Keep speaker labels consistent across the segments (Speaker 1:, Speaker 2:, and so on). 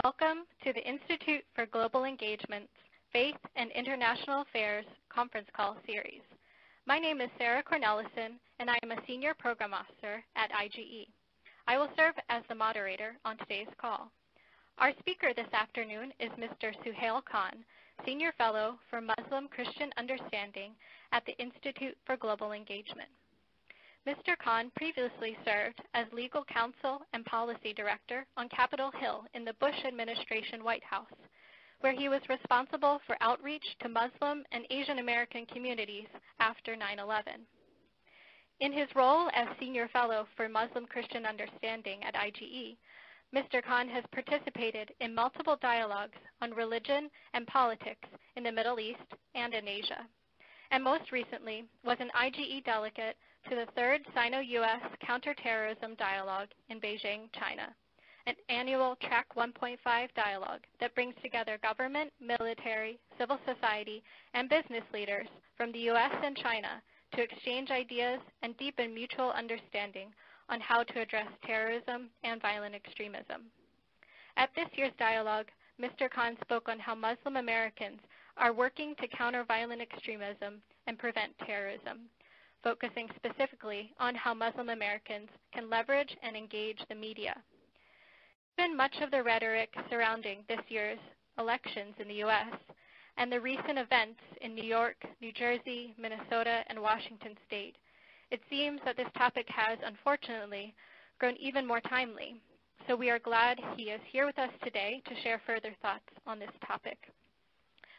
Speaker 1: Welcome to the Institute for Global Engagement's Faith and International Affairs conference call series. My name is Sarah Cornelison, and I am a Senior Program Officer at IGE. I will serve as the moderator on today's call. Our speaker this afternoon is Mr. Suhail A, Senior Fellow for Muslim-Christian Understanding at the Institute for Global Engagement. Mr. Khan previously served as Legal Counsel and Policy Director on Capitol Hill in the Bush administration White House, where he was responsible for outreach to Muslim and Asian American communities after 9/11. In his role as Senior Fellow for Muslim-Christian Understanding at IGE, Mr. Khan has participated in multiple dialogues on religion and politics in the Middle East and in Asia, and most recently was an IGE delegate to the Third Sino-U.S. Counterterrorism Dialogue in Beijing, China, an annual Track 1.5 dialogue that brings together government, military, civil society, and business leaders from the U.S. and China to exchange ideas and deepen mutual understanding on how to address terrorism and violent extremism. At this year's dialogue, Mr. Khan spoke on how Muslim Americans are working to counter violent extremism and prevent terrorism, focusing specifically on how Muslim Americans can leverage and engage the media. Given much of the rhetoric surrounding this year's elections in the U.S. and the recent events in New York, New Jersey, Minnesota, and Washington state, it seems that this topic has, unfortunately, grown even more timely. So we are glad he is here with us today to share further thoughts on this topic.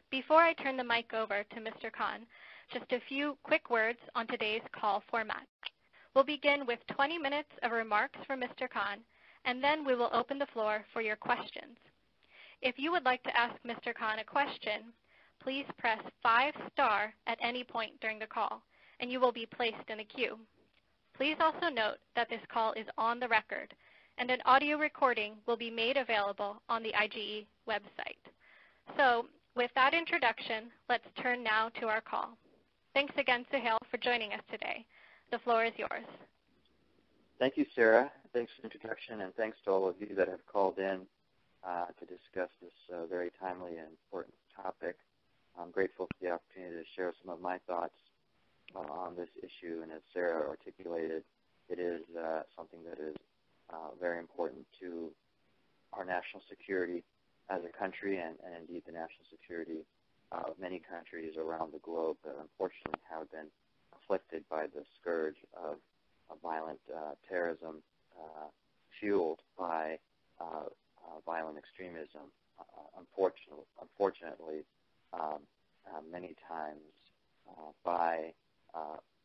Speaker 1: Before I turn the mic over to Mr. Khan, just a few quick words on today's call format. We'll begin with 20 minutes of remarks from Mr. Khan, and then we will open the floor for your questions. If you would like to ask Mr. Khan a question, please press 5* at any point during the call, and you will be placed in a queue. Please also note that this call is on the record, and an audio recording will be made available on the IGE website. So, with that introduction, let's turn now to our call. Thanks again, Suhail, for joining us today. The floor is yours.
Speaker 2: Thank you, Sarah. Thanks for the introduction, and thanks to all of you that have called in to discuss this very timely and important topic. I'm grateful for the opportunity to share some of my thoughts on this issue, and as Sarah articulated, it is something that is very important to our national security as a country and indeed the national security of many countries around the globe that unfortunately have been afflicted by the scourge of violent terrorism fueled by violent extremism. Unfortunately, many times by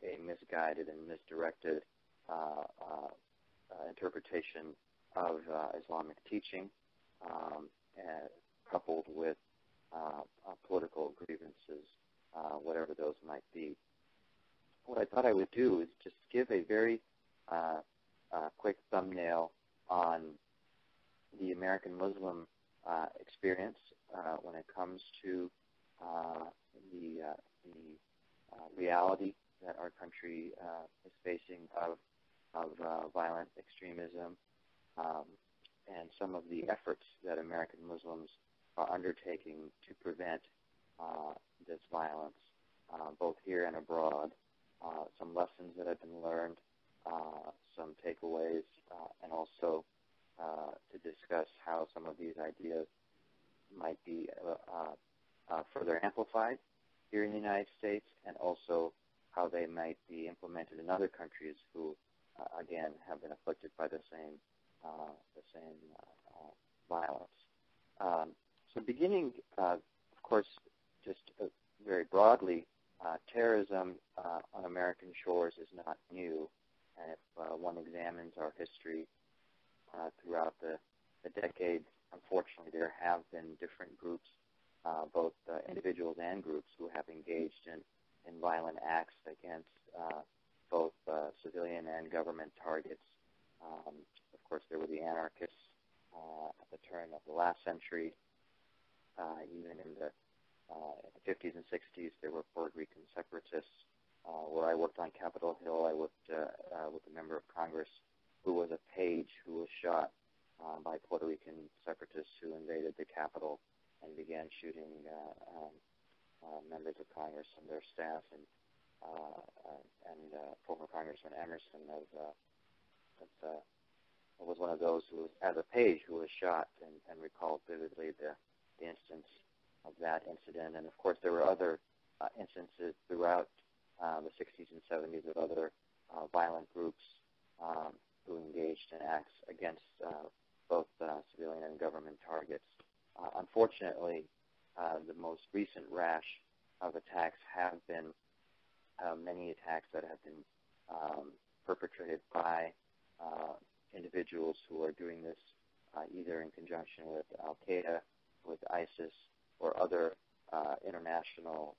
Speaker 2: a misguided and misdirected interpretation of Islamic teaching, coupled with political grievances, whatever those might be. What I thought I would do is just give a very quick thumbnail on the American Muslim experience when it comes to the reality that our country is facing of violent extremism, and some of the efforts that American Muslims are undertaking to prevent this violence, both here and abroad, some lessons that have been learned, some takeaways, and also to discuss how some of these ideas might be further amplified here in the United States, and also how they might be implemented in other countries who, again, have been afflicted by the same violence. So beginning, of course, just very broadly, terrorism on American shores is not new. And if one examines our history throughout the decades, unfortunately, there have been different groups, both individuals and groups, who have engaged in violent acts against both civilian and government targets. Of course, there were the anarchists at the turn of the last century. Even in the 50s and 60s, there were Puerto Rican separatists. Where I worked on Capitol Hill, I worked with a member of Congress who was a page who was shot by Puerto Rican separatists who invaded the Capitol and began shooting members of Congress and their staff, and former Congressman Emerson was one of those who was, as a page, who was shot, and recalled vividly the instance of that incident. And of course, there were other instances throughout the 60s and 70s of other violent groups who engaged in acts against both civilian and government targets. Unfortunately, the most recent rash of attacks have been many attacks that have been perpetrated by individuals who are doing this either in conjunction with Al-Qaeda, with ISIS, or other international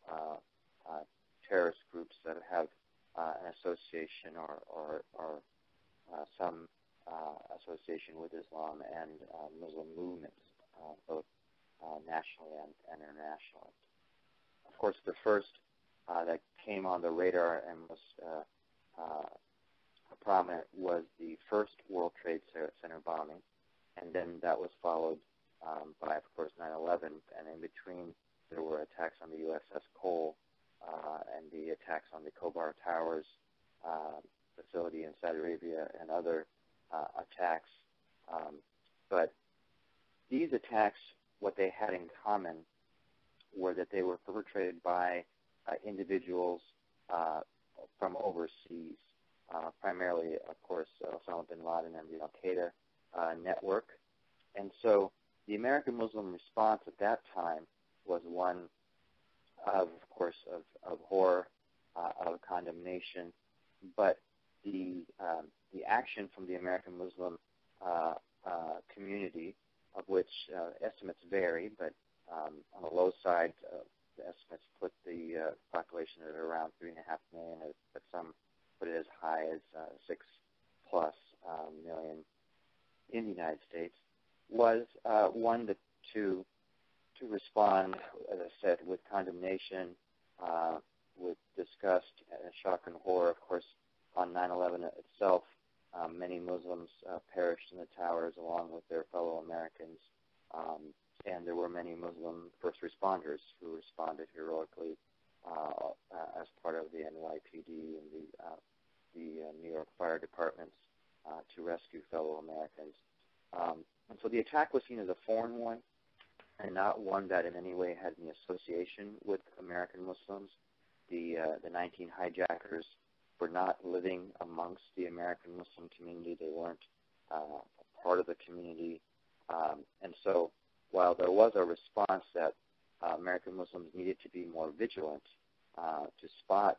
Speaker 2: terrorist groups that have an association or some association with Islam and Muslim movements, both nationally and internationally. Of course, the first that came on the radar and was prominent was the first World Trade Center bombing, and then that was followed by, of course, 9/11, and in between there were attacks on the USS Cole and the attacks on the Khobar Towers facility in Saudi Arabia and other attacks. But these attacks, what they had in common were that they were perpetrated by individuals from overseas, primarily, of course, Osama bin Laden and the Al-Qaeda network. And so the American Muslim response at that time was one of course, of horror, of condemnation, but the action from the American Muslim community, of which estimates vary, but on the low side, the estimates put the population at around 3.5 million, but some put it as high as 6+ million in the United States, was one to respond, as I said, with condemnation, with disgust, shock, and horror. Of course, on 9/11 itself, many Muslims perished in the towers along with their fellow Americans, and there were many Muslim first responders who responded heroically as part of the NYPD and the New York Fire Departments to rescue fellow Americans. And so the attack was seen as a foreign one, and not one that in any way had any association with American Muslims. The 19 hijackers were not living amongst the American Muslim community. They weren't part of the community. And so while there was a response that American Muslims needed to be more vigilant to spot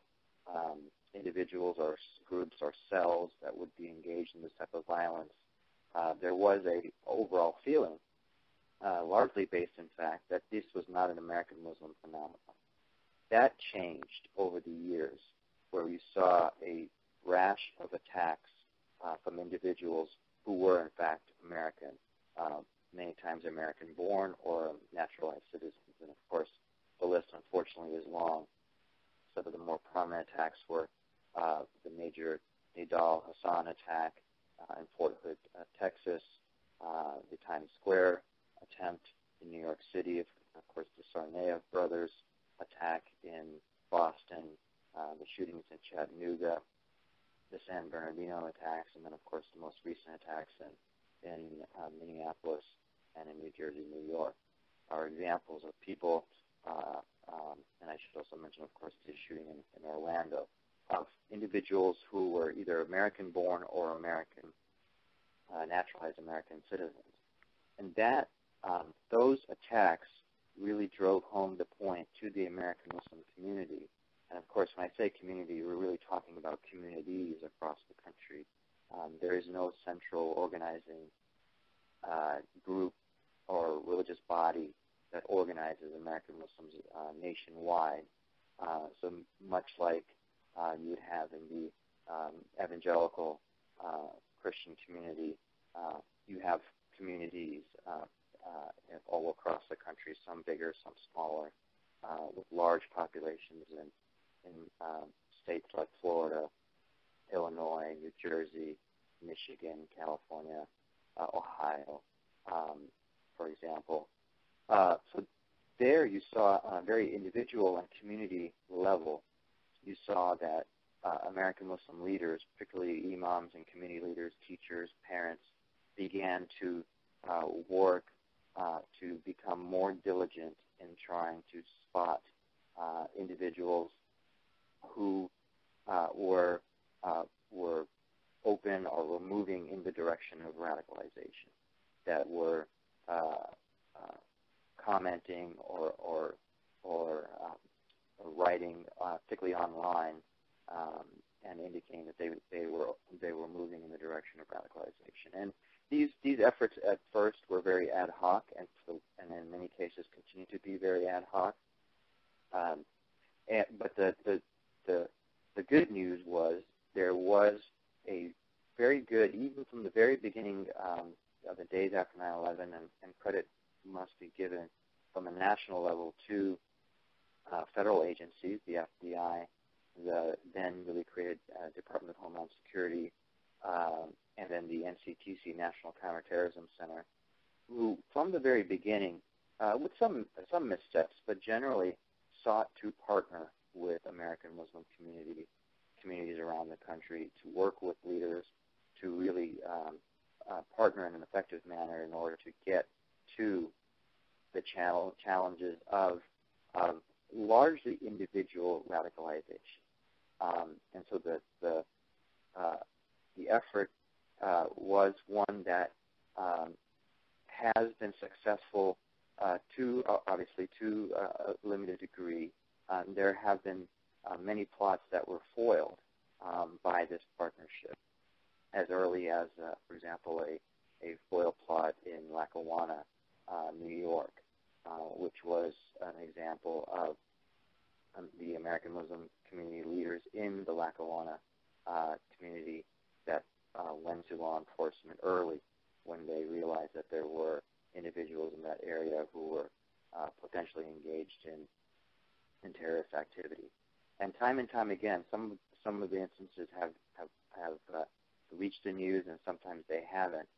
Speaker 2: individuals or groups or cells that would be engaged in this type of violence, there was a overall feeling, largely based in fact, that this was not an American Muslim phenomenon. That changed over the years, where we saw a rash of attacks from individuals who were in fact American, many times American-born or naturalized citizens. And of course, the list unfortunately is long. Some of the more prominent attacks were the major Nidal Hassan attack in Fort Hood, Texas, the Times Square attempt in New York City, of course, the Sarnea brothers attack in Boston, the shootings in Chattanooga, the San Bernardino attacks, and then, of course, the most recent attacks in Minneapolis and in New Jersey, New York, are examples of people, and I should also mention, of course, the shooting in Orlando, of individuals who were either American-born or naturalized American citizens. And that those attacks really drove home the point to the American Muslim community. And of course, when I say community, we're really talking about communities across the country. There is no central organizing group or religious body that organizes American Muslims nationwide. So much like you would have in the evangelical Christian community, you have communities all across the country, some bigger, some smaller, with large populations in states like Florida, Illinois, New Jersey, Michigan, California, Ohio, for example. So there you saw on a very individual and community level, you saw that American Muslim leaders, particularly imams and community leaders, teachers, parents, began to work to become more diligent in trying to spot individuals who were open or were moving in the direction of radicalization, that were commenting or writing, particularly online, and indicating that they were moving in the direction of radicalization. And these efforts at first were very ad hoc, and in many cases continue to be very ad hoc. But the good news was there was a very good, even from the very beginning of the days after 9/11, and credit must be given from a national level to federal agencies, the FBI, the then newly created Department of Homeland Security, and then the NCTC, National Counterterrorism Center, who from the very beginning, with some missteps, but generally sought to partner with American Muslim communities around the country, to work with leaders, to really partner in an effective manner in order to get to the challenges of largely individual radicalization. And so the effort was one that has been successful to a limited degree. There have been many plots that were foiled by this partnership, as early as, for example, a foil plot in Lackawanna, New York, which was an example of the American Muslim community leaders in the Lackawanna community that went to law enforcement early when they realized that there were individuals in that area who were potentially engaged in terrorist activity. And time again, some of the instances have reached the news, and sometimes they haven't.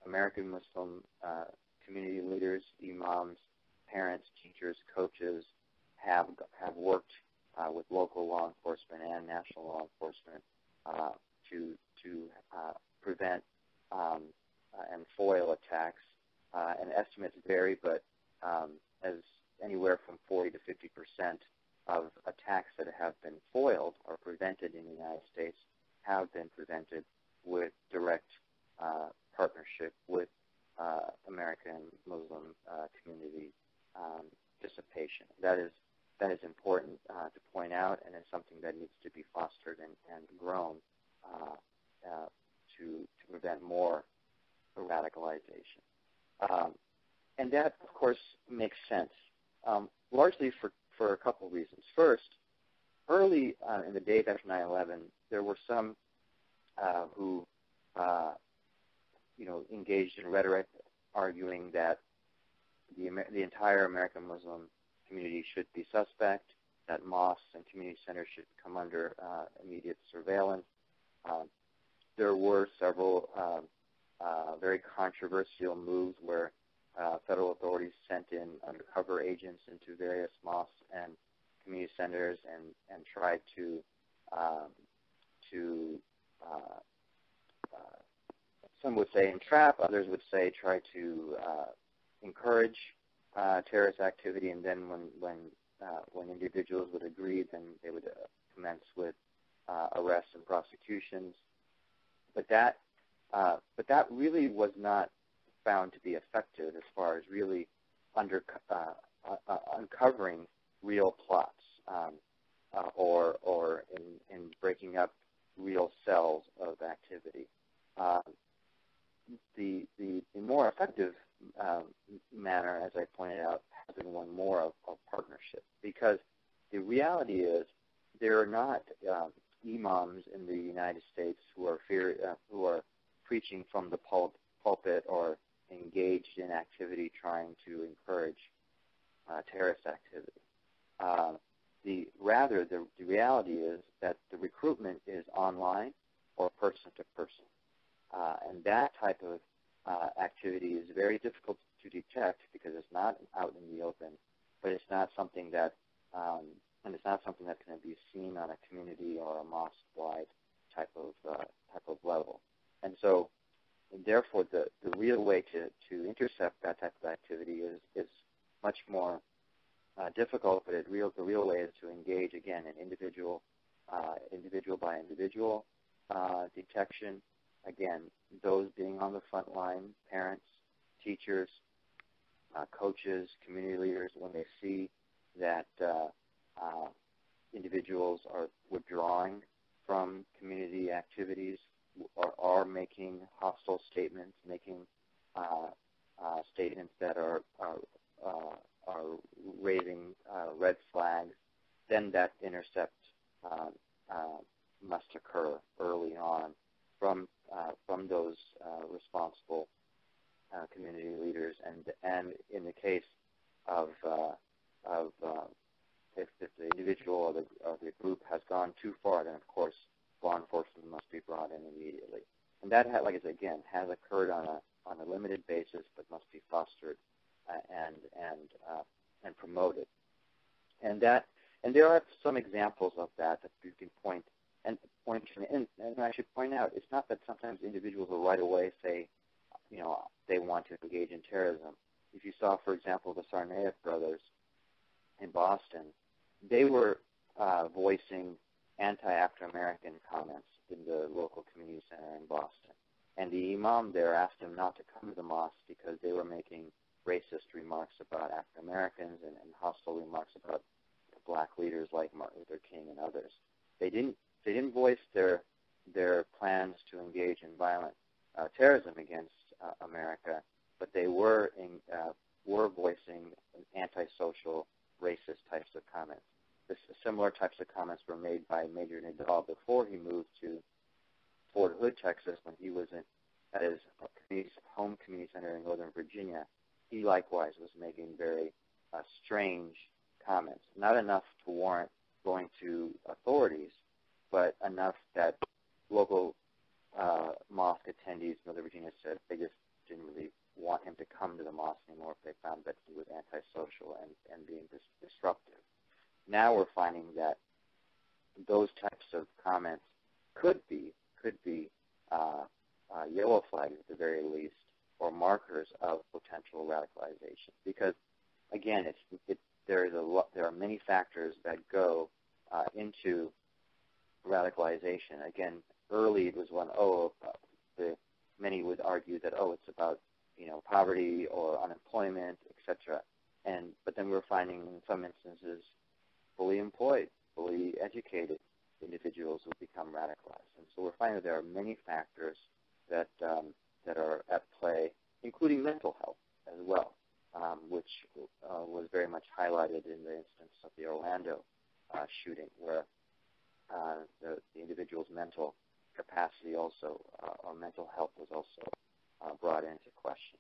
Speaker 2: American Muslim community leaders, imams, parents, teachers, coaches have worked with local law enforcement and national law enforcement to prevent and foil attacks. And estimates vary, but as anywhere from 40 to 50% of attacks that have been foiled or prevented in the United States have been prevented with direct partnership with American Muslim community participation. That is important to point out, and it's something that needs to be fostered and grown to prevent more radicalization. And that, of course, makes sense, largely for a couple of reasons. First, early in the days after 9/11, there were some who engaged in rhetoric arguing that the entire American Muslim community should be suspect, that mosques and community centers should come under immediate surveillance. There were several very controversial moves where federal authorities sent in undercover agents into various mosques and community centers and tried to some would say entrap, others would say try to encourage terrorist activity, and then when individuals would agree, then they would commence with arrests and prosecutions. But that really was not found to be effective as far as really uncovering real plots or in breaking up real cells of activity. The more effective manner, as I pointed out, has been one more of partnership, because the reality is there are not imams in the United States who are preaching from the pulpit or engaged in activity trying to encourage terrorist activity. Rather, the reality is that the recruitment is online or person to person. And that type of activity is very difficult to detect because it's not out in the open, but it's not something that and it's not something that's going to be seen on a community or a mosque-wide type of level. And so, therefore, the real way to intercept that type of activity is much more difficult, but the real way is to engage, again, in individual by individual detection. Again, those being on the front line, parents, teachers, coaches, community leaders, when they see that individuals are withdrawing from community activities or are making hostile statements, making statements that are raising red flags, then that intercept must occur early on from those responsible community leaders, and in the case of if the individual or the group has gone too far, then of course law enforcement must be brought in immediately. And that, like I said, again, has occurred on a limited basis, but must be fostered and promoted. And there are some examples of that you can point to. And I should point out, it's not that sometimes individuals will right away say, they want to engage in terrorism. If you saw, for example, the Tsarnaev brothers in Boston, they were voicing anti-African American comments in the local community center in Boston. And the imam there asked them not to come to the mosque because they were making racist remarks about African Americans and hostile remarks about black leaders like Martin Luther King and others. They didn't voice their plans to engage in violent terrorism against America, but they were voicing antisocial, racist types of comments. Similar types of comments were made by Major Nadal before he moved to Fort Hood, Texas, when he was at his home community center in Northern Virginia. He likewise was making very strange comments, not enough to warrant going to authorities, but enough that local mosque attendees in Northern Virginia said they just didn't really want him to come to the mosque anymore if they found that he was antisocial and being disruptive. Now we're finding that those types of comments could be yellow flags at the very least, or markers of potential radicalization. Because again, there are many factors that go into radicalization. Again, early it was many would argue that it's about poverty or unemployment, etc. But then we're finding in some instances fully employed, fully educated individuals who become radicalized. And so we're finding that there are many factors that are at play, including mental health as well, which was very much highlighted in the instance of the Orlando shooting, where the individual's mental capacity also, or mental health was also brought into question.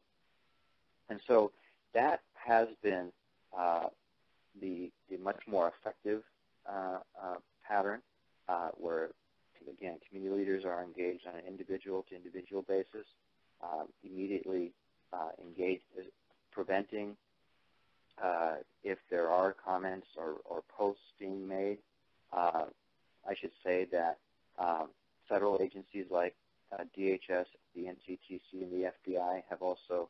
Speaker 2: And so that has been the much more effective pattern where, again, community leaders are engaged on an individual-to-individual basis, immediately engaged, preventing if there are comments or posts being made. I should say that federal agencies like DHS, the NCTC, and the FBI have also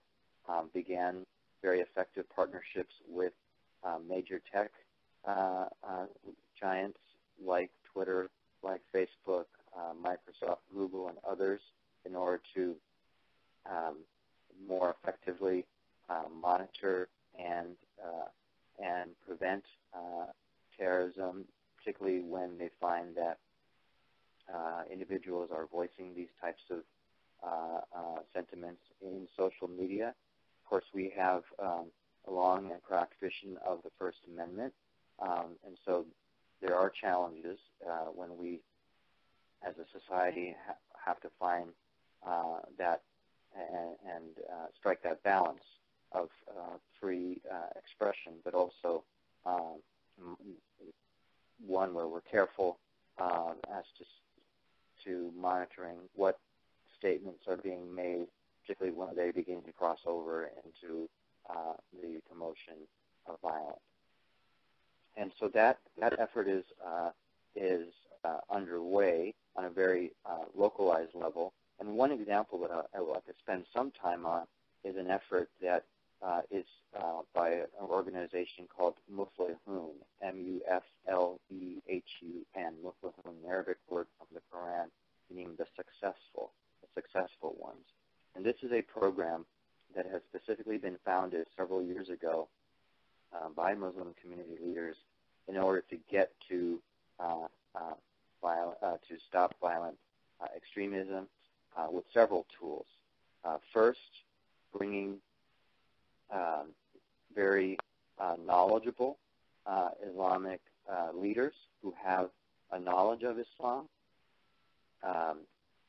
Speaker 2: began very effective partnerships with major tech giants like Twitter, like Facebook, Microsoft, Google, and others in order to more effectively monitor and prevent terrorism, particularly when they find that individuals are voicing these types of sentiments in social media. Of course, we have a long and proud tradition of the First Amendment, and so there are challenges when we, as a society, have to find that and strike that balance of free expression, but also one where we're careful as to monitoring what statements are being made particularly when they begin to cross over into the promotion of violence. And so that effort is underway on a very localized level. And one example that I would like to spend some time on is an effort that is by an organization called Muflihun, M-U-F-L-E-H-U-N, Muflihun, an Arabic word from the Quran, meaning the successful ones. And this is a program that has specifically been founded several years ago by Muslim community leaders in order to get to stop violent extremism with several tools. First, bringing very knowledgeable Islamic leaders who have a knowledge of Islam,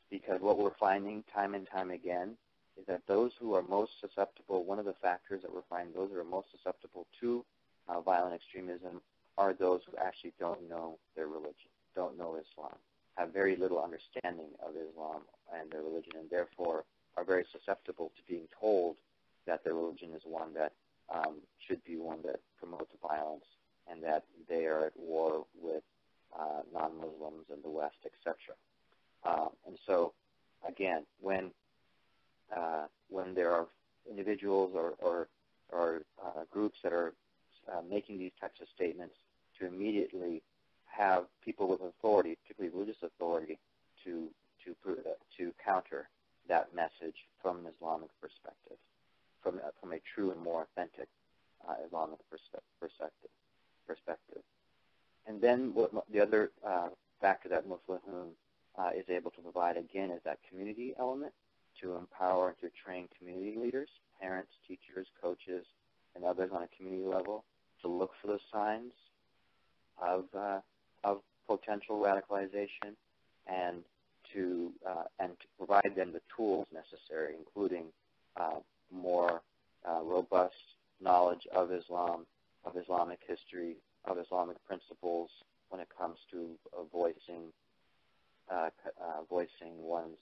Speaker 2: because what we're finding time and time again is that those who are most susceptible, one of the factors that we're finding, those who are most susceptible to violent extremism are those who actually don't know their religion, don't know Islam, have very little understanding of Islam and their religion, and therefore are very susceptible to being told that their religion is one that should be one that promotes violence and that they are at war with non-Muslims in the West, etc. And so, again, when there are individuals or groups that are making these types of statements, to immediately have people with authority, particularly religious authority, to counter that message from an Islamic perspective, from a true and more authentic Islamic perspective. And then the other factor that Muflihun is able to provide, again, is that community element, to empower and to train community leaders, parents, teachers, coaches, and others on a community level to look for the signs of potential radicalization and to provide them the tools necessary, including more robust knowledge of Islam, of Islamic history, of Islamic principles when it comes to voicing one's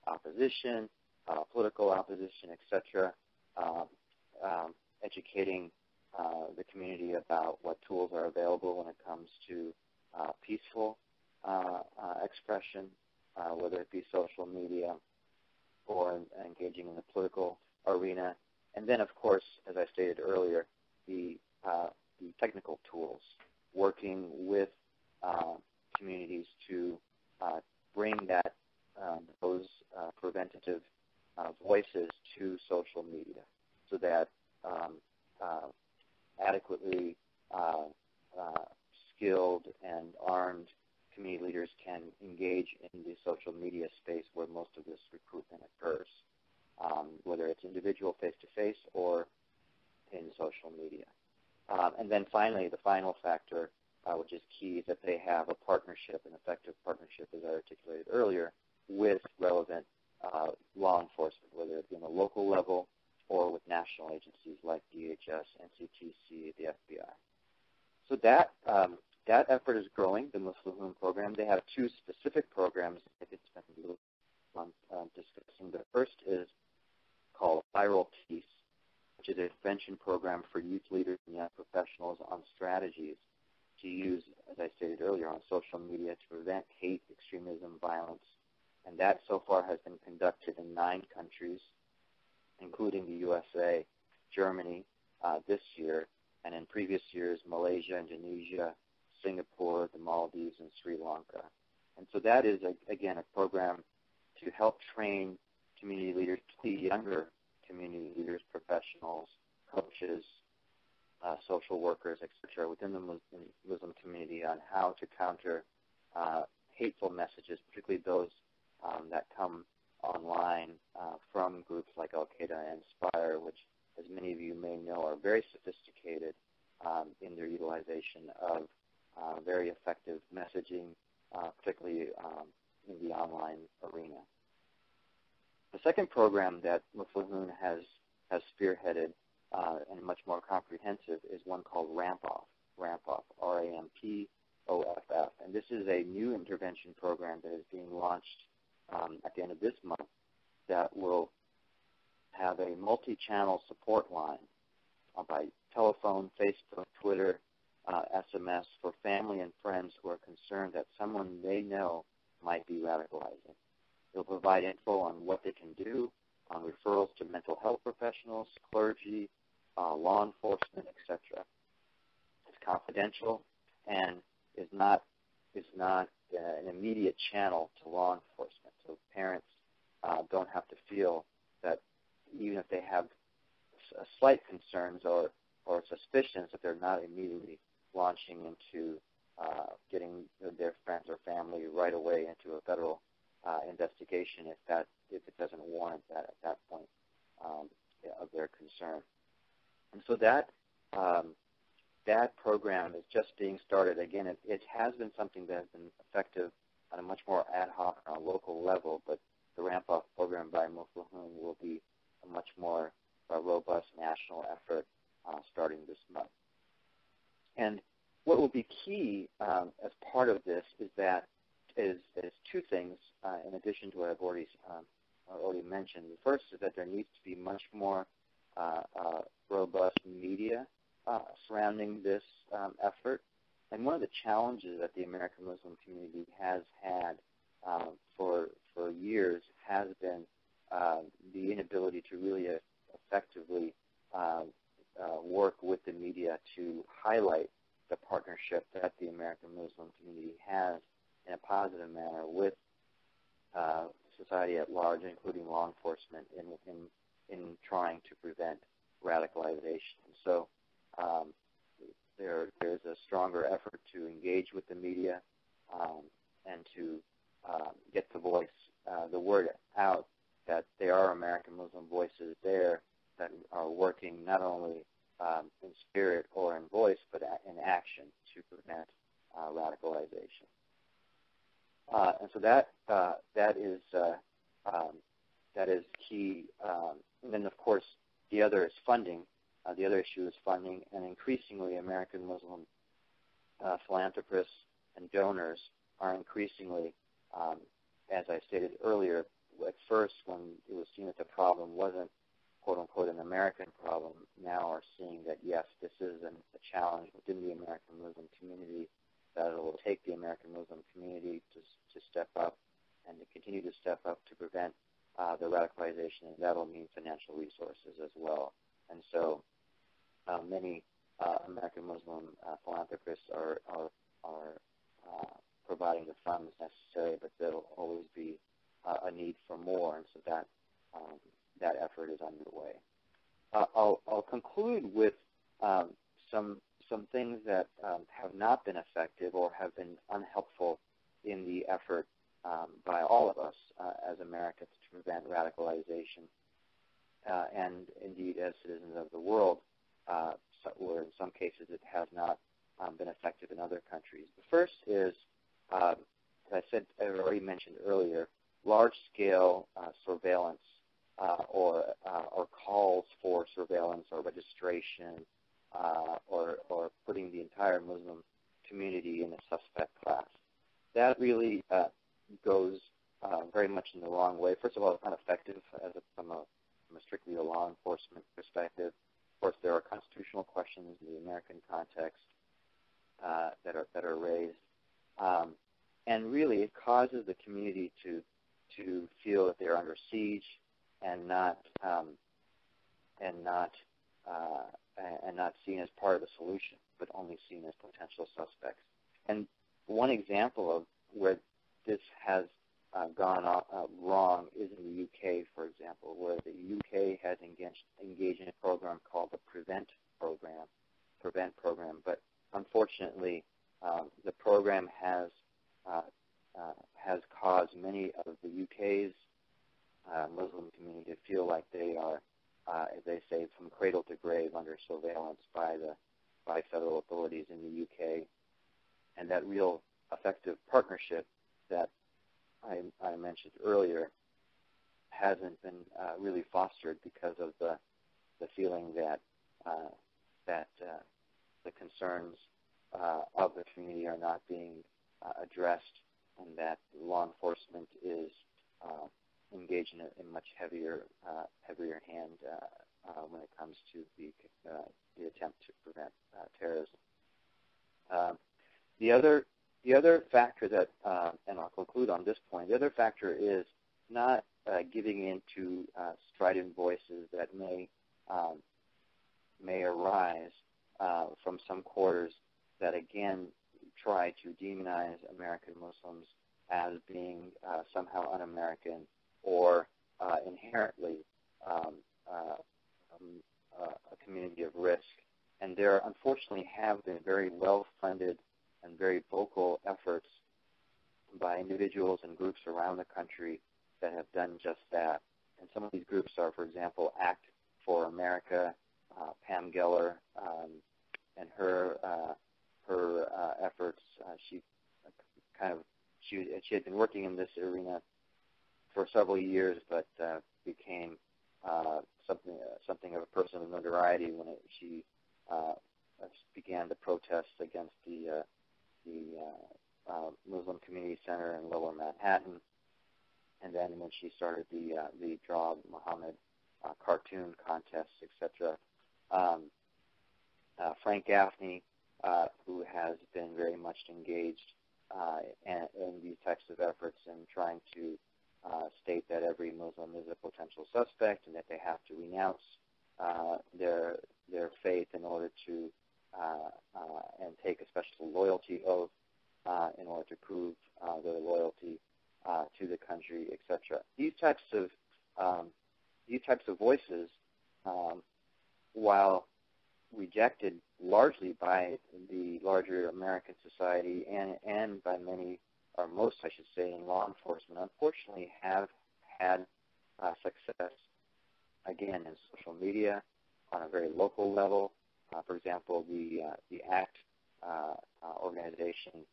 Speaker 2: opposition, political opposition, etc., educating the community about what tools are available when it comes to peaceful expression, whether it be social media or engaging in the political arena. And then, of course, as I stated earlier, the technical tools, working with communities to bring those preventative voices to social media so that adequately skilled and armed community leaders can engage in the social media space where most of this recruitment occurs, whether it's individual face-to-face or in social media. And then finally, the final factor, which is key, is that they have a partnership, an effective partnership, as I articulated earlier, with relevant law enforcement, whether it be on a local level or with national agencies like DHS, NCTC, the FBI. So that effort is growing, the Muflihun program. They have two specific programs I could spend a little time discussing. The first is called Viral Peace, which is a prevention program for youth leaders and young professionals on strategies to use, as I stated earlier, on social media to prevent hate, extremism, violence. And that so far has been conducted in 9 countries, including the USA, Germany this year, and in previous years, Malaysia, Indonesia, Singapore, the Maldives, and Sri Lanka. And so that is, again, a program to help train community leaders, particularly younger community leaders, professionals, coaches, social workers, etc., within the Muslim community on how to counter hateful messages, particularly those that come online from groups like Al-Qaeda and Inspire, which, as many of you may know, are very sophisticated in their utilization of very effective messaging, particularly in the online arena. The second program that Muflihun has spearheaded and much more comprehensive is one called RAMPOFF, R-A-M-P-O-F-F. And this is a new intervention program that is being launched at the end of this month that will have a multi-channel support line by telephone, Facebook, Twitter, SMS for family and friends who are concerned that someone they know might be radicalizing. It'll provide info on what they can do, on referrals to mental health professionals, clergy, law enforcement, etc. It's confidential and is not an immediate channel to law enforcement. So parents don't have to feel that even if they have slight concerns or suspicions that they're not immediately launching into getting their friends or family right away into a federal investigation if it doesn't warrant that at that point of their concern. And so that program is just being started. Again, it has been something that has been effective on a much more ad hoc on a local level, but the ramp-up program by Muflihun will be a much more robust national effort starting this month. And what will be key as part of this is two things in addition to what I've already mentioned. The first is that there needs to be much more robust media surrounding this effort. And one of the challenges that the American Muslim community has had for years has been the inability to really effectively work with the media to highlight the partnership that the American Muslim community has in a positive manner with society at large, including law enforcement, in trying to prevent radicalization. So there's a stronger effort to engage with the media and to get the word out that there are American Muslim voices there that are working not only in spirit or in voice, but in action to prevent radicalization. And so that is key. And then, of course, the other is funding. The other issue is funding, and increasingly American Muslim philanthropists and donors are increasingly, as I stated earlier, at first when it was seen that the problem wasn't quote-unquote an American problem, now are seeing that, yes, this is a challenge within the American Muslim community, that it will take the American Muslim community to step up and to continue to step up to prevent the radicalization, and that will mean financial resources as well. And so many American Muslim philanthropists are providing the funds necessary, but there will always be a need for more, and so that effort is underway. I'll conclude with some things that have not been effective or have been unhelpful in the effort by all of us as Americans to prevent radicalization, and indeed as citizens of the world, where in some cases it has not been effective in other countries. The first is, as I already mentioned earlier, large-scale surveillance or calls for surveillance or registration or putting the entire Muslim community in a suspect class. That really goes very much in the wrong way. First of all, it's not effective from a strictly a law enforcement perspective. Of course, there are constitutional questions in the American context that are raised, and really it causes the community to feel that they're under siege and not seen as part of the solution, but only seen as potential suspects. And one example of where this has gone wrong is in the UK, for example, where the UK has engaged in a program called the Prevent program. But unfortunately, the program has caused many of the UK's Muslim community to feel like they are, as they say, from cradle to grave under surveillance by federal authorities in the UK, and that real effective partnership that I mentioned earlier hasn't been really fostered because of the feeling that the concerns of the community are not being addressed, and that law enforcement is engage in a much heavier hand when it comes to the attempt to prevent terrorism. The other factor that, and I'll conclude on this point, the other factor is not giving in to strident voices that may arise from some quarters that again try to demonize American Muslims as being somehow un-American or inherently a community of risk. And there unfortunately have been very well-funded and very vocal efforts by individuals and groups around the country that have done just that. And some of these groups are, for example, Act for America, Pam Geller, and her efforts. She had been working in this arena for several years, but became something of a person of notoriety when she began the protests against the Muslim Community Center in Lower Manhattan, and then when she started the Draw Muhammad cartoon contests, etc. Frank Gaffney, who has been very much engaged in these types of efforts and trying to state that every Muslim is a potential suspect and that they have to renounce their faith in order to and take a special loyalty oath in order to prove their loyalty to the country, etc. These types of voices, while rejected largely by the larger American society and by many, or most, I should say, in law enforcement, unfortunately have had success, again, in social media on a very local level. For example, the ACT organization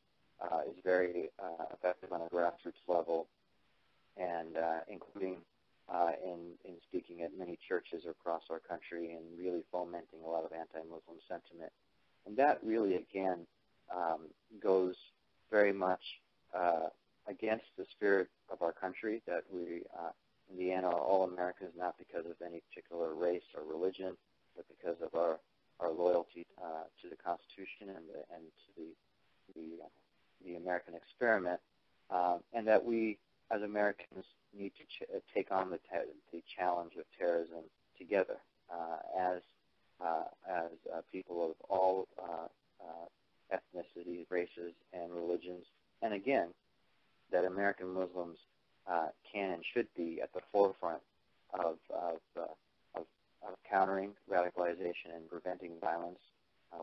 Speaker 2: is very effective on a grassroots level, and including in speaking at many churches across our country and really fomenting a lot of anti-Muslim sentiment. And that really, again, goes very much against the spirit of our country, that we, in the end, are all Americans, not because of any particular race or religion, but because of our loyalty to the Constitution and to the American experiment, and that we, as Americans, need to take on the challenge of terrorism together as people of all ethnicities, races, and religions. And again, that American Muslims can and should be at the forefront of countering radicalization and preventing violence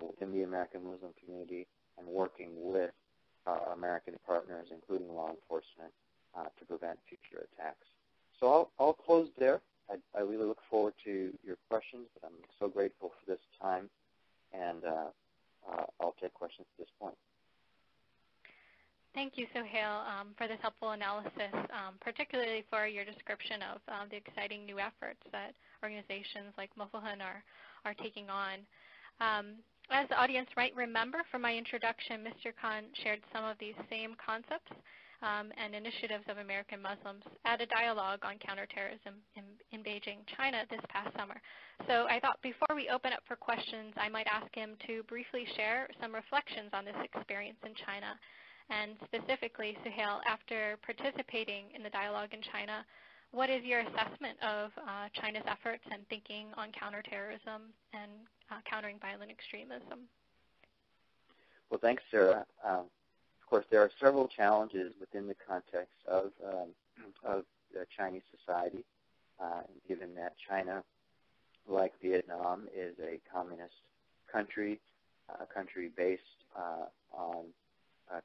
Speaker 2: within the American Muslim community, and working with our American partners, including law enforcement, to prevent future attacks. So I'll close there. I really look forward to your questions, but I'm so grateful for this time, and I'll take questions at this point.
Speaker 1: Thank you, Suhail, for this helpful analysis, particularly for your description of the exciting new efforts that organizations like Mufahun are taking on. As the audience might remember from my introduction, Mr. Khan shared some of these same concepts and initiatives of American Muslims at a dialogue on counterterrorism in Beijing, China this past summer. So I thought before we open up for questions, I might ask him to briefly share some reflections on this experience in China. And specifically, Suhail, after participating in the dialogue in China, what is your assessment of China's efforts and thinking on counterterrorism and countering violent extremism?
Speaker 2: Well, thanks, Sarah. Of course, there are several challenges within the context of the Chinese society, given that China, like Vietnam, is a communist country, a country based on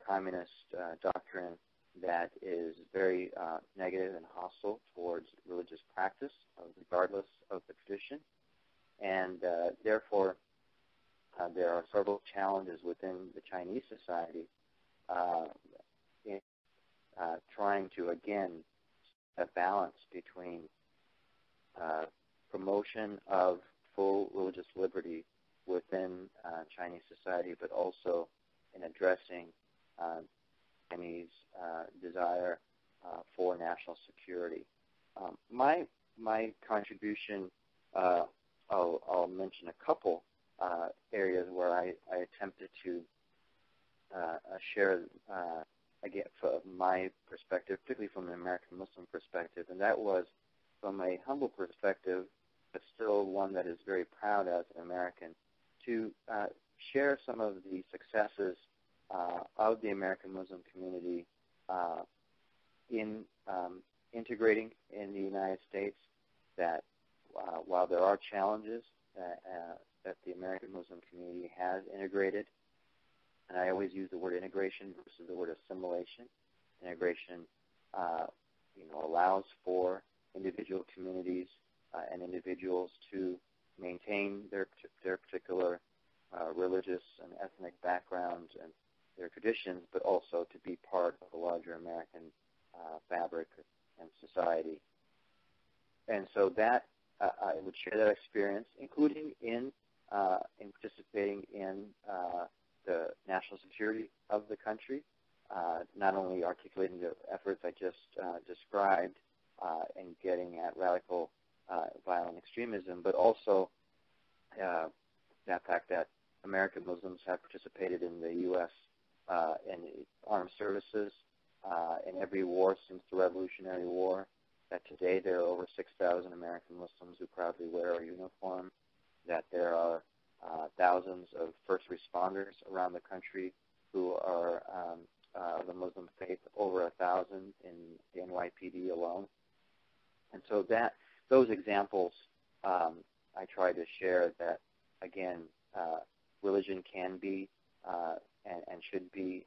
Speaker 2: communist doctrine that is very negative and hostile towards religious practice, regardless of the tradition. And therefore, there are several challenges within the Chinese society in trying to, again, a balance between promotion of full religious liberty within Chinese society, but also in addressing Chinese desire for national security. My contribution, I'll mention a couple areas where I attempted to share, again, from my perspective, particularly from an American Muslim perspective, and that was from a humble perspective, but still one that is very proud as an American, to share some of the successes of the American Muslim community in integrating in the United States, that while there are challenges that the American Muslim community has integrated, and I always use the word integration versus the word assimilation. Integration, allows for individual communities and individuals to maintain their particular religious and ethnic backgrounds and their traditions, but also to be part of the larger American fabric and society. And so that I would share that experience, including in participating in the national security of the country, not only articulating the efforts I just described in getting at radical violent extremism, but also that fact that American Muslims have participated in the U.S. in armed services in every war since the Revolutionary War, that today there are over 6,000 American Muslims who proudly wear our uniform, that there are thousands of first responders around the country who are of the Muslim faith, over 1,000 in the NYPD alone. And so those examples I try to share that, again, religion can be and should be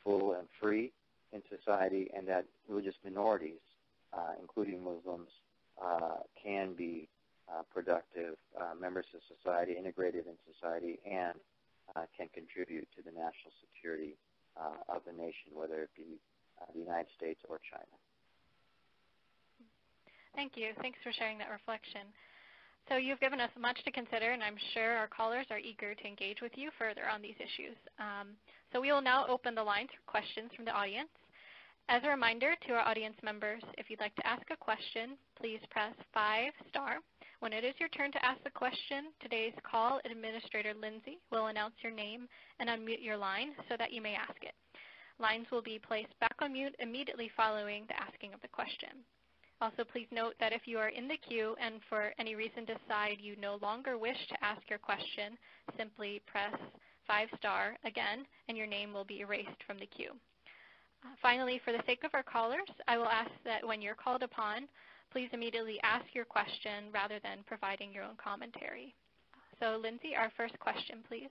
Speaker 2: full and free in society, and that religious minorities, including Muslims, can be productive members of society, integrated in society, and can contribute to the national security of the nation, whether it be the United States or China.
Speaker 1: Thank you. Thanks for sharing that reflection. So you've given us much to consider, and I'm sure our callers are eager to engage with you further on these issues. So we will now open the lines for questions from the audience. As a reminder to our audience members, if you'd like to ask a question, please press 5*. When it is your turn to ask the question, today's call administrator Lindsay will announce your name and unmute your line so that you may ask it. Lines will be placed back on mute immediately following the asking of the question. Also, please note that if you are in the queue and for any reason decide you no longer wish to ask your question, simply press 5* again, and your name will be erased from the queue. Finally, for the sake of our callers, I will ask that when you're called upon, please immediately ask your question rather than providing your own commentary. So, Lindsay, our first question, please.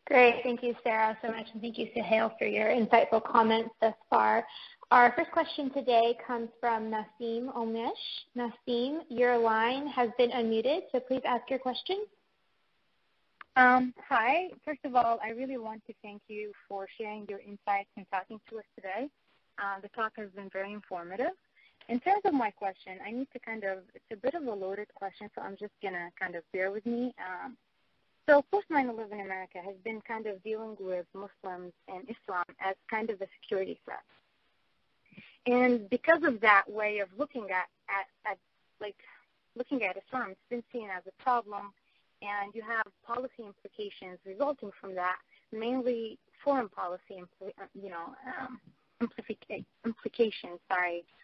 Speaker 3: Great. Thank you, Sarah, so much, and thank you, Suhail, for your insightful comments thus far. Our first question today comes from Nasim Omish. Nasim, your line has been unmuted, so please ask your question.
Speaker 4: Hi. First of all, I really want to thank you for sharing your insights and talking to us today. The talk has been very informative. In terms of my question, I need to it's a bit of a loaded question, so I'm just going to bear with me. So post 9/11 America has been dealing with Muslims and Islam as a security threat. And because of that way of looking at Islam, it's been seen as a problem, and you have policy implications resulting from that, mainly foreign policy implications,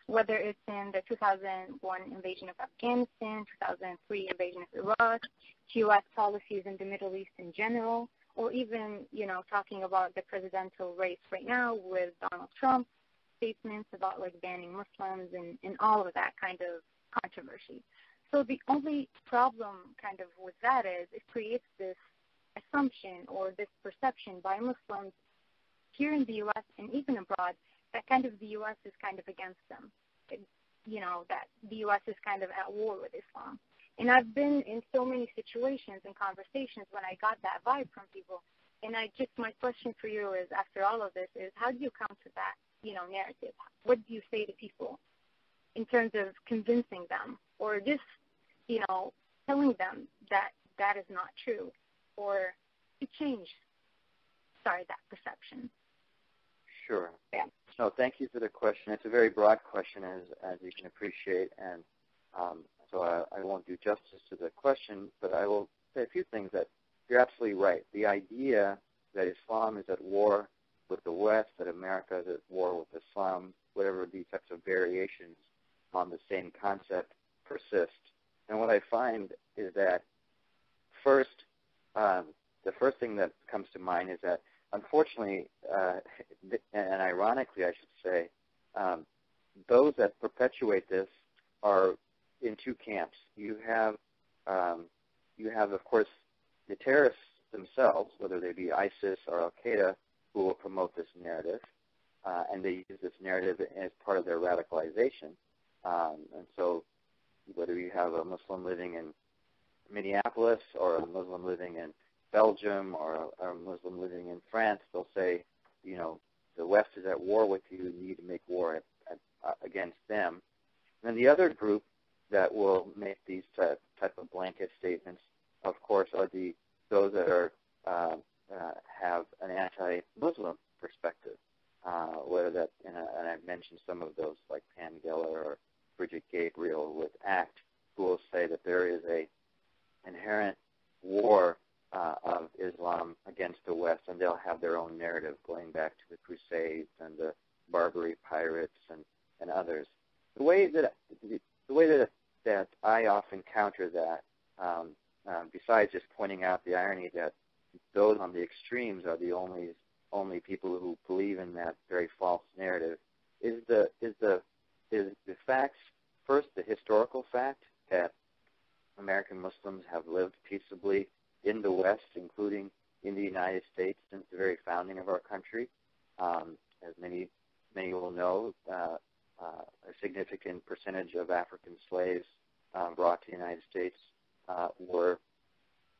Speaker 4: whether it's in the 2001 invasion of Afghanistan, 2003 invasion of Iraq, U.S. policies in the Middle East in general, or even, talking about the presidential race right now with Donald Trump's statements about banning Muslims and all of that kind of controversy. So the only problem with that is it creates this assumption or this perception by Muslims here in the U.S. and even abroad that the U.S. is against them, that the U.S. is at war with Islam. And I've been in so many situations and conversations when I got that vibe from people. And my question for you is, after all of this, is how do you counter that, narrative? What do you say to people in terms of convincing them or just, telling them that that is not true or to change, that perception?
Speaker 2: Sure.
Speaker 4: Yeah.
Speaker 2: No, thank you for the question. It's a very broad question, as you can appreciate, and so I won't do justice to the question, but I will say a few things that you're absolutely right. The idea that Islam is at war with the West, that America is at war with Islam, whatever these types of variations on the same concept persist. And what I find is that first, the first thing that comes to mind is that, unfortunately, and ironically, I should say, those that perpetuate this are in two camps. You have, of course, the terrorists themselves, whether they be ISIS or Al-Qaeda, who will promote this narrative, and they use this narrative as part of their radicalization. And so whether you have a Muslim living in Minneapolis or a Muslim living in Belgium or a Muslim living in France, they'll say, the West is at war with you, you need to make war against them. And then the other group that will make these type of blanket statements, of course, are those that are have an anti-Muslim perspective, whether that, and I've mentioned some of those like Pam Geller or Bridget Gabriel with ACT, who will say that there is a inherent war of Islam against the West, and they'll have their own narrative going back to the Crusades and the Barbary pirates and others. The way that I often counter that, besides just pointing out the irony that those on the extremes are the only people who believe in that very false narrative, is the facts. First, the historical fact that American Muslims have lived peaceably in the West, including in the United States, since the very founding of our country. As many will know, a significant percentage of African slaves brought to the United States were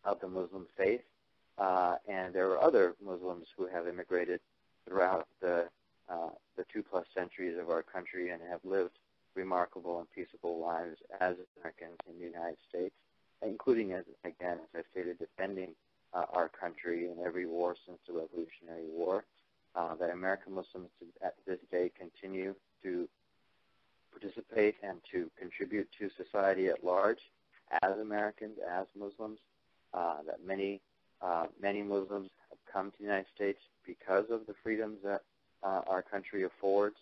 Speaker 2: of the Muslim faith, and there are other Muslims who have immigrated throughout the 2+ centuries of our country and have lived remarkable and peaceable lives as Americans in the United States, including, as I stated, defending our country in every war since the Revolutionary War. That American Muslims at this day continue to participate and to contribute to society at large as Americans, as Muslims. That many Muslims have come to the United States because of the freedoms that our country affords,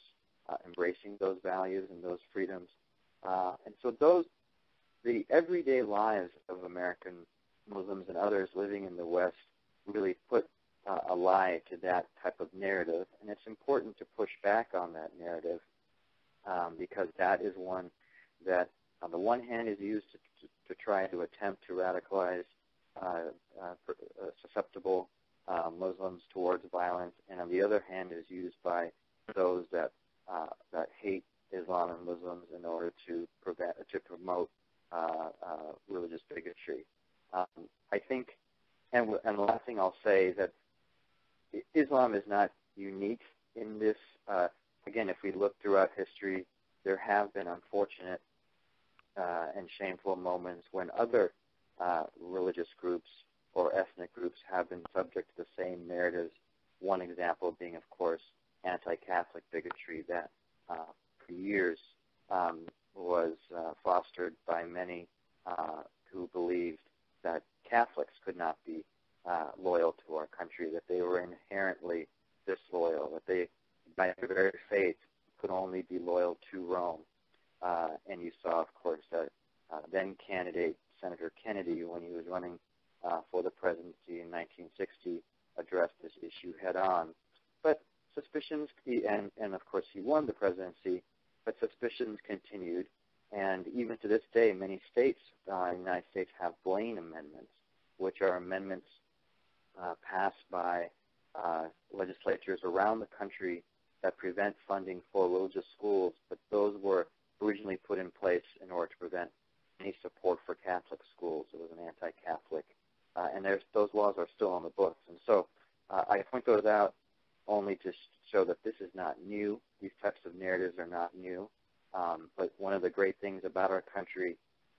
Speaker 2: embracing those values and those freedoms. And so the everyday lives of American Muslims and others living in the West really put a lie to that type of narrative. And it's important to push back on that narrative because that is one that, on the one hand, is used to try to attempt to radicalize susceptible Muslims towards violence, and on the other hand is used by those that hate Islam and Muslims in order to promote religious bigotry. I think, and the last thing I'll say is that Islam is not unique in this. Again, if we look throughout history, there have been unfortunate and shameful moments when other religious groups or ethnic groups have been subject to the same narratives. One example being, of course, anti-Catholic bigotry that for years was fostered by many who believed that Catholics could not be loyal to our country, that they were inherently disloyal, that they, by their very faith, could only be loyal to Rome. And you saw, of course, that then candidate Senator Kennedy, when he was running for the presidency in 1960, addressed this issue head-on. But suspicions, and of course he won the presidency, but suspicions continued. And even to this day, many states in the United States have Blaine amendments, which are amendments passed by legislatures around the country that prevent funding for religious schools, but those were originally put in place in order to prevent any support for Catholic schools. It was an anti-Catholic. And those laws are still on the books. And so I point those out only to show that this is not new. These types of narratives are not new. But one of the great things about our country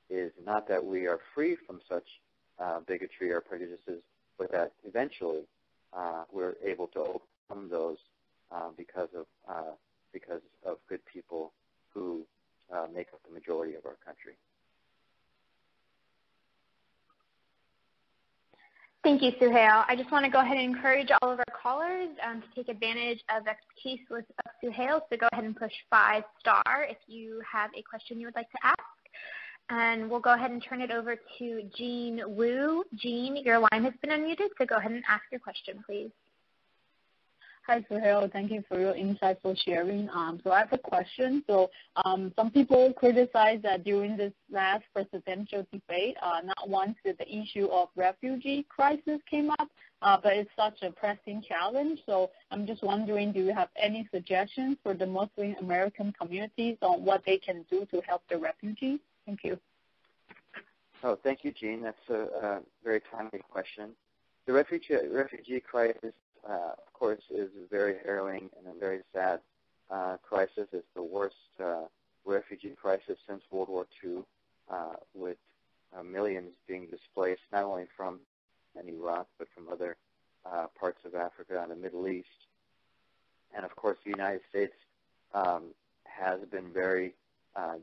Speaker 2: is not that we are free from such bigotry or prejudices, but that eventually we're able to overcome those because of good people who make up the majority of our country.
Speaker 3: Thank you, Suhail. I just want to go ahead and encourage all of our callers to take advantage of the expertise of Suhail, so go ahead and push 5* if you have a question you would like to ask. And we'll go ahead and turn it over to Jean Wu. Jean, your line has been unmuted, so go ahead and ask your question, please.
Speaker 5: Hi, Suhail. Thank you for your insightful sharing. So I have a question. So some people criticize that during this last presidential debate, not once did the issue of refugee crisis came up, but it's such a pressing challenge. So I'm just wondering, do you have any suggestions for the Muslim American communities on what they can do to help the refugees? Thank you.
Speaker 2: Oh, thank you, Jean. That's a very timely question. The refugee crisis, of course, is very harrowing and a very sad crisis. It's the worst refugee crisis since World War II, with millions being displaced, not only from Iraq, but from other parts of Africa and the Middle East. And, of course, the United States has been very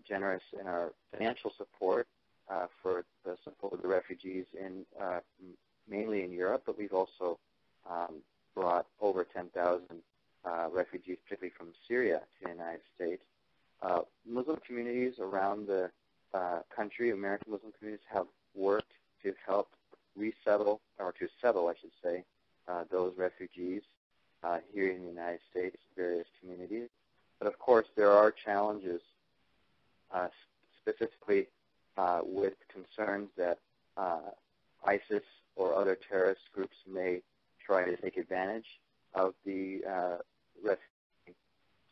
Speaker 2: generous in our financial support for the support of the refugees mainly in Europe, but we've also brought over 10,000 refugees, particularly from Syria, to the United States. Muslim communities around the country, American Muslim communities, have worked to help resettle, or to settle, I should say, those refugees here in the United States, various communities. But, of course, there are challenges, specifically with concerns that ISIS or other terrorist groups may try to take advantage of the refugee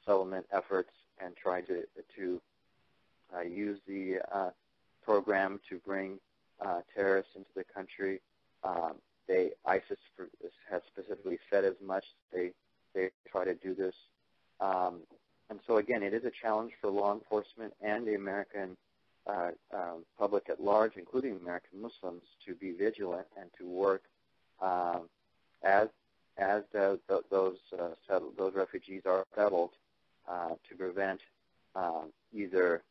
Speaker 2: settlement efforts and try to use the program to bring terrorists into the country. ISIS has specifically said as much. They try to do this. And so, again, it is a challenge for law enforcement and the American public at large, including American Muslims, to be vigilant and to work as those refugees are settled to prevent either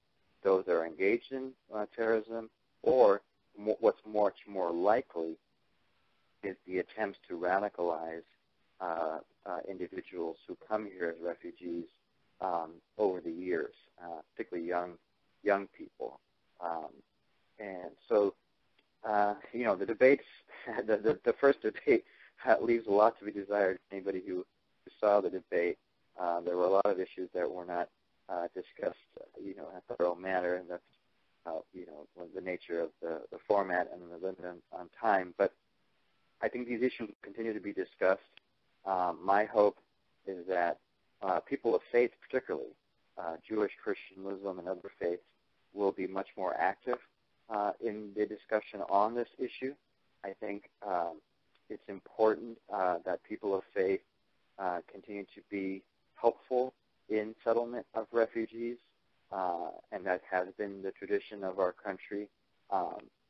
Speaker 2: those that are engaged in terrorism, or what's much more likely is the attempts to radicalize individuals who come here as refugees over the years, particularly young people. And so, the debates, the first debate leaves a lot to be desired. Anybody who saw the debate, there were a lot of issues that were not discussed, in a thorough manner, and that's, the nature of the format and the limit on time. But I think these issues continue to be discussed. My hope is that people of faith, particularly Jewish, Christian, Muslim, and other faiths, will be much more active in the discussion on this issue. I think it's important that people of faith continue to be helpful in settlement of refugees, and that has been the tradition of our country,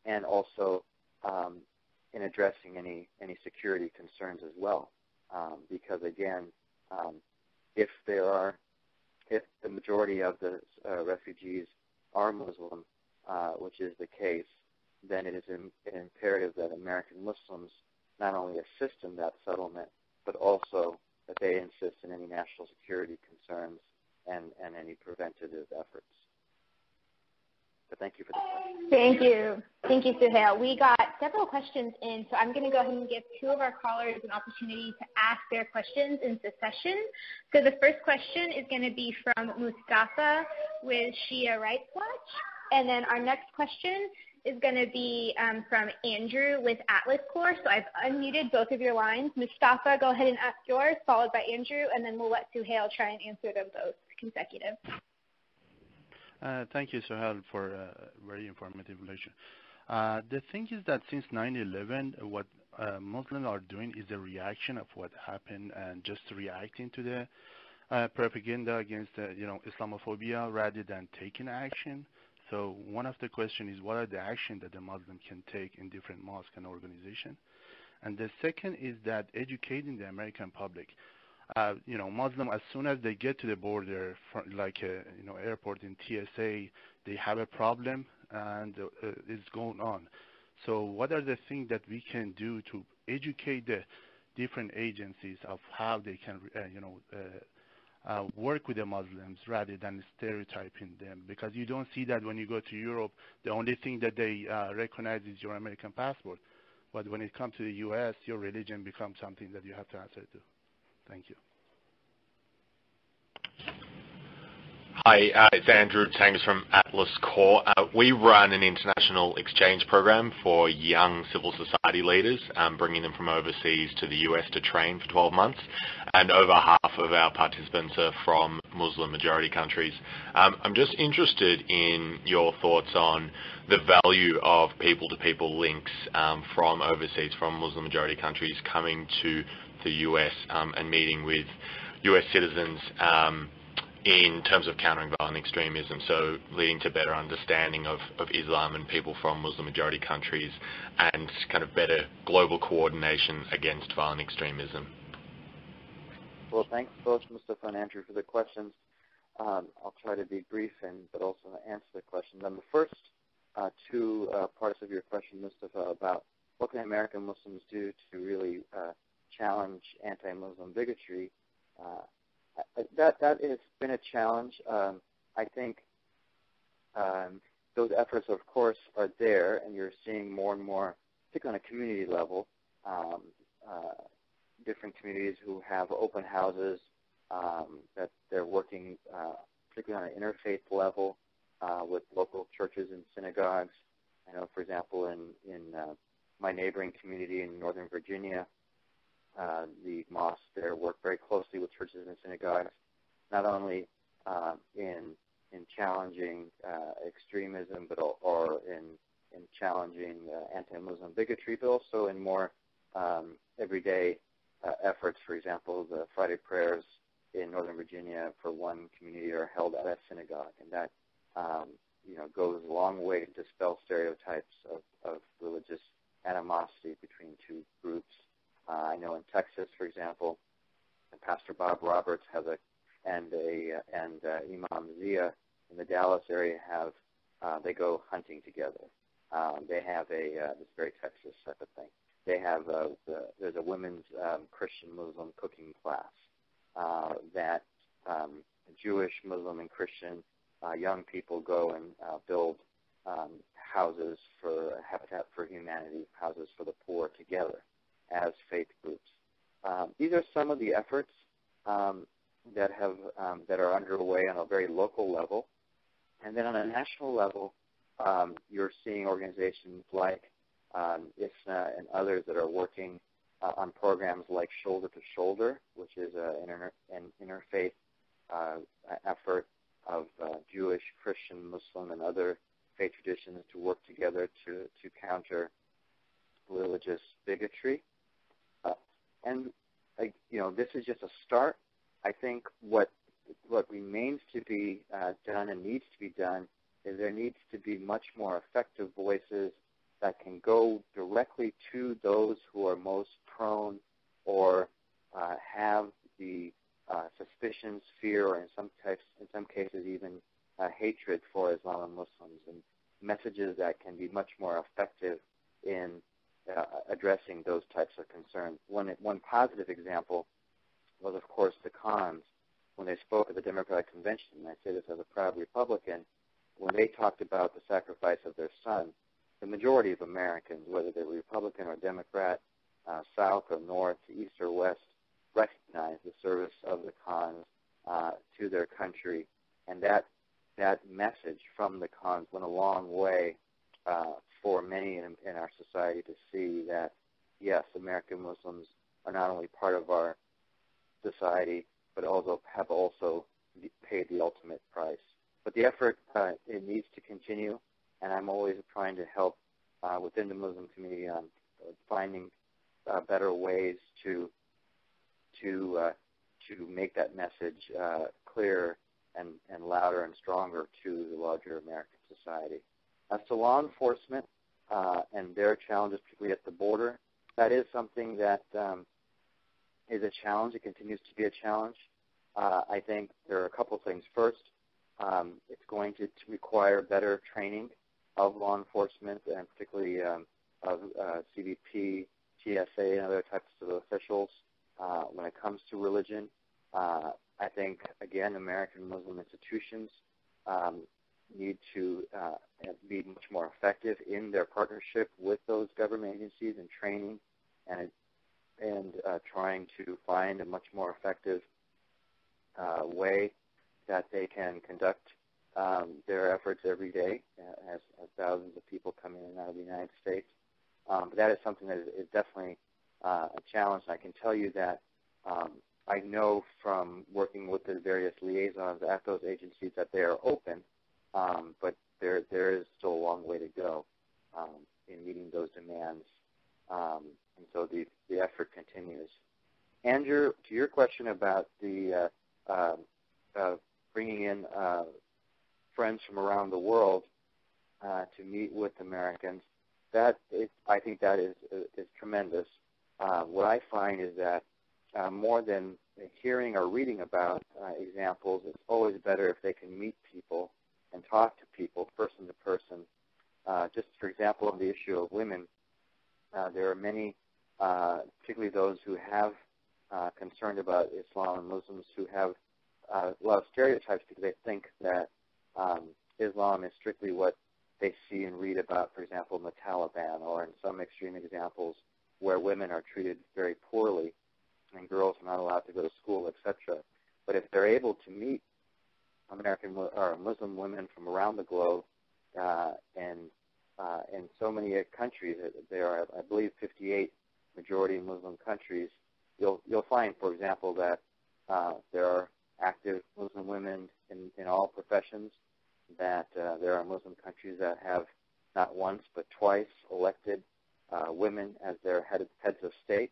Speaker 2: and also in addressing any security concerns as well. Because, again, if the majority of the refugees are Muslim, which is the case, then it is imperative that American Muslims not only assist in that settlement, but also that they insist in any national security concerns and any preventative efforts. But thank you for the question.
Speaker 3: Thank you. Thank you, Suhail. We got several questions in, so I'm going to go ahead and give two of our callers an opportunity to ask their questions in this session. So the first question is going to be from Mustafa with Shia Rights Watch. And then our next question is going to be from Andrew with Atlas Corps. So I've unmuted both of your lines. Mustafa, go ahead and ask yours, followed by Andrew, and then we'll let Suhail try and answer them both consecutive.
Speaker 6: Thank you, Suhail, for a very informative lecture. The thing is that since 9/11, what Muslims are doing is a reaction of what happened and just reacting to the propaganda against Islamophobia rather than taking action. So one of the questions is, what are the actions that the Muslim can take in different mosques and organizations? And the second is that educating the American public. Muslim, as soon as they get to the border, like airport in TSA, they have a problem and it's going on. So what are the things that we can do to educate the different agencies of how they can, work with the Muslims rather than stereotyping them? Because you don't see that when you go to Europe. The only thing that they recognize is your American passport. But when it comes to the U.S., your religion becomes something that you have to answer to. Thank you.
Speaker 7: Hi, it's Andrew Tangus from Atlas Corps. We run an international exchange program for young civil society leaders, bringing them from overseas to the US to train for 12 months. And over half of our participants are from Muslim-majority countries. I'm just interested in your thoughts on the value of people-to-people links from overseas, from Muslim-majority countries coming to the US and meeting with US citizens in terms of countering violent extremism, so leading to better understanding of Islam and people from Muslim-majority countries and kind of better global coordination against violent extremism.
Speaker 2: Well, thanks both Mustafa and Andrew for the questions. I'll try to be brief but also answer the questions. On the first two parts of your question, Mustafa, about what can American Muslims do to really challenge anti-Muslim bigotry, that has been a challenge. I think those efforts, of course, are there, and you're seeing more and more, particularly on a community level, different communities who have open houses that they're working, particularly on an interfaith level, with local churches and synagogues. I know, for example, in my neighboring community in Northern Virginia, the mosques there work very closely with churches and synagogues, not only in challenging extremism, or in challenging anti-Muslim bigotry, but also in more everyday efforts. For example, the Friday prayers in Northern Virginia for one community are held at a synagogue, and that goes a long way to dispel stereotypes of religious animosity between two groups. I know in Texas, for example, Pastor Bob Roberts and Imam Zia in the Dallas area they go hunting together. They have this very Texas type of thing. They have there's a women's Christian-Muslim cooking class that Jewish, Muslim, and Christian young people go and build houses for Habitat for Humanity, houses for the poor together as faith groups. These are some of the efforts that are underway on a very local level, and then on a national level, you're seeing organizations like ISNA and others that are working on programs like Shoulder to Shoulder, which is an interfaith effort of Jewish, Christian, Muslim, and other faith traditions to work together to counter religious bigotry. And this is just a start. I think what remains to be done and needs to be done is there needs to be much more effective voices that can go directly to those who are most prone or have the suspicions, fear, or in some cases even hatred for Islam and Muslims, and messages that can be much more effective in addressing those types of concerns. One positive example was, of course, the Khans. When they spoke at the Democratic Convention, and I say this as a proud Republican, when they talked about the sacrifice of their son, the majority of Americans, whether they were Republican or Democrat, South or North, East or West, recognized the service of the Khans to their country, and that message from the Khans went a long way for many in our society to see that, yes, American Muslims are not only part of our society, but have also paid the ultimate price. But the effort, it needs to continue, and I'm always trying to help within the Muslim community on finding better ways to make that message clearer and louder and stronger to the larger American society. As to law enforcement and their challenges, particularly at the border, that is something that is a challenge. It continues to be a challenge. I think there are a couple of things. First, it's going to require better training of law enforcement, and particularly of CBP, TSA, and other types of officials when it comes to religion. I think, again, American Muslim institutions need to be much more effective in their partnership with those government agencies in training and trying to find a much more effective way that they can conduct their efforts every day as thousands of people come in and out of the United States. But that is something that is definitely a challenge. I can tell you that I know from working with the various liaisons at those agencies that they are open, but there is still a long way to go in meeting those demands. And so the effort continues. Andrew, to your question about the bringing in friends from around the world to meet with Americans, I think that is tremendous. What I find is that more than hearing or reading about examples, it's always better if they can meet people and talk to people person to person. Just for example, on the issue of women, there are many, particularly those who have concerned about Islam and Muslims, who have a lot of stereotypes because they think that Islam is strictly what they see and read about, for example, in the Taliban, or in some extreme examples where women are treated very poorly and girls are not allowed to go to school, etc. But if they're able to meet American or Muslim women from around the globe and in so many countries, there are, I believe, 58 majority Muslim countries, you'll find, for example, that there are active Muslim women in all professions, that there are Muslim countries that have not once but twice elected women as their heads of state,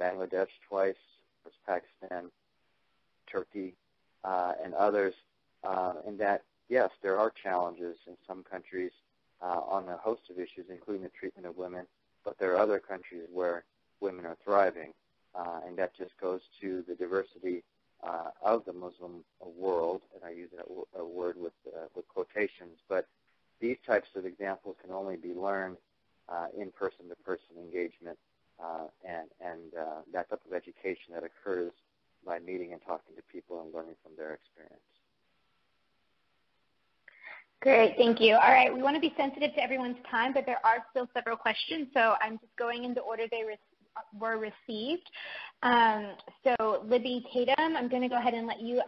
Speaker 2: Bangladesh twice, of course, Pakistan, Turkey, and others, and that, yes, there are challenges in some countries on a host of issues, including the treatment of women, but there are other countries where women are thriving, and that just goes to the diversity of the Muslim world, and I use that a word with quotations, but these types of examples can only be learned in person-to-person engagement, and that type of education that occurs by meeting and talking to people and learning from their experience.
Speaker 3: Great, thank you. All right, we want to be sensitive to everyone's time, but there are still several questions, so I'm just going in the order they were received. So Libby Tatum, I'm going to go ahead and let you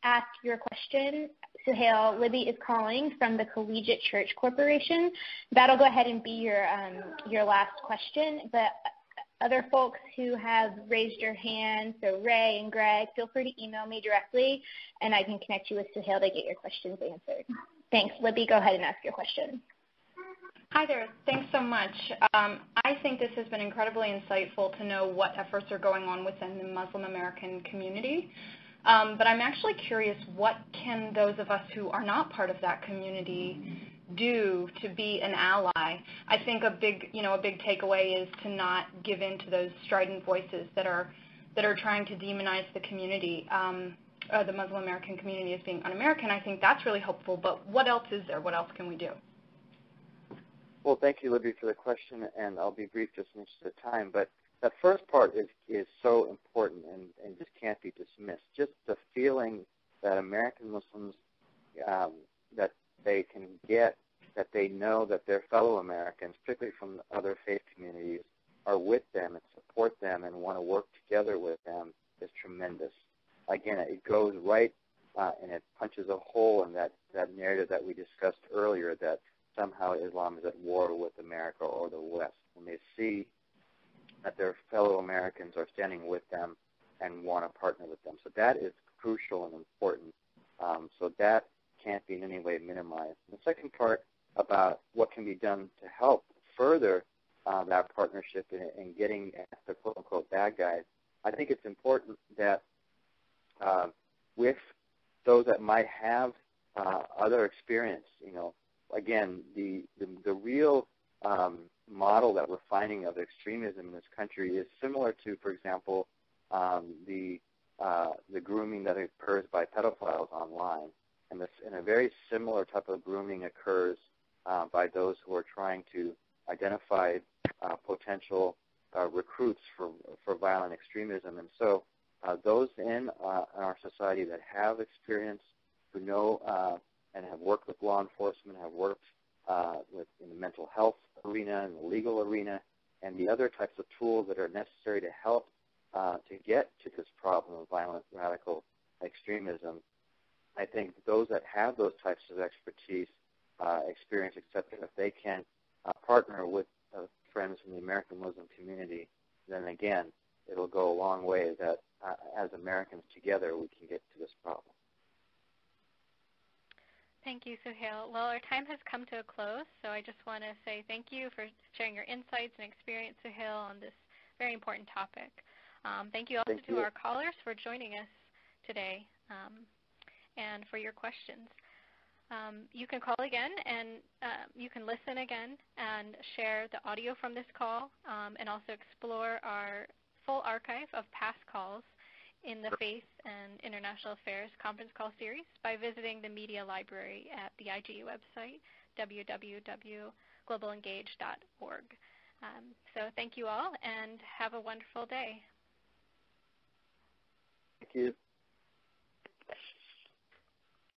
Speaker 3: ask your question. Suhail, Libby is calling from the Collegiate Church Corporation. That'll go ahead and be your last question, but other folks who have raised your hand, so Ray and Greg, feel free to email me directly, and I can connect you with Suhail to get your questions answered. Thanks. Libby, go ahead and ask your question.
Speaker 8: Hi there. Thanks so much. I think this has been incredibly insightful to know what efforts are going on within the Muslim American community. But I'm actually curious, what can those of us who are not part of that community do to be an ally? I think a big takeaway is to not give in to those strident voices that are trying to demonize the community, the Muslim American community as being un-American. I think that's really hopeful. But what else is there? What else can we do?
Speaker 2: Well, thank you, Libby, for the question, and I'll be brief just in the interest of time. But that first part is so important and just can't be dismissed. Just the feeling that American Muslims, that they can get, that they know that their fellow Americans, particularly from other faith communities, are with them and support them and want to work together with them is tremendous. Again, it goes right and it punches a hole in that narrative that we discussed earlier, that somehow Islam is at war with America or the West. When they see that their fellow Americans are standing with them and want to partner with them. So that is crucial and important. So that can't be in any way minimized. The second part about what can be done to help further that partnership in getting at the quote-unquote bad guys, I think it's important that with those that might have other experience, again, the real model that we're finding of extremism in this country is similar to, for example, the grooming that occurs by pedophiles online. And a very similar type of grooming occurs by those who are trying to identify potential recruits for violent extremism. And so those in our society that have experience, who know and have worked with law enforcement, have worked in the mental health arena, in the legal arena, and the other types of tools that are necessary to help to get to this problem of violent radical extremism, I think those that have those types of expertise, experience, etc., if they can partner with friends from the American Muslim community, then again, it'll go a long way that as Americans together we can get to this problem.
Speaker 1: Thank you, Suhail. Well, our time has come to a close, so I just want to say thank you for sharing your insights and experience, Suhail, on this very important topic. Thank you also to our callers for joining us today and for your questions. You can call again and you can listen again and share the audio from this call and also explore our full archive of past calls in the Faith and International Affairs conference call series by visiting the media library at the IGE website, www.globalengage.org. So thank you all and have a wonderful day.
Speaker 2: Thank you.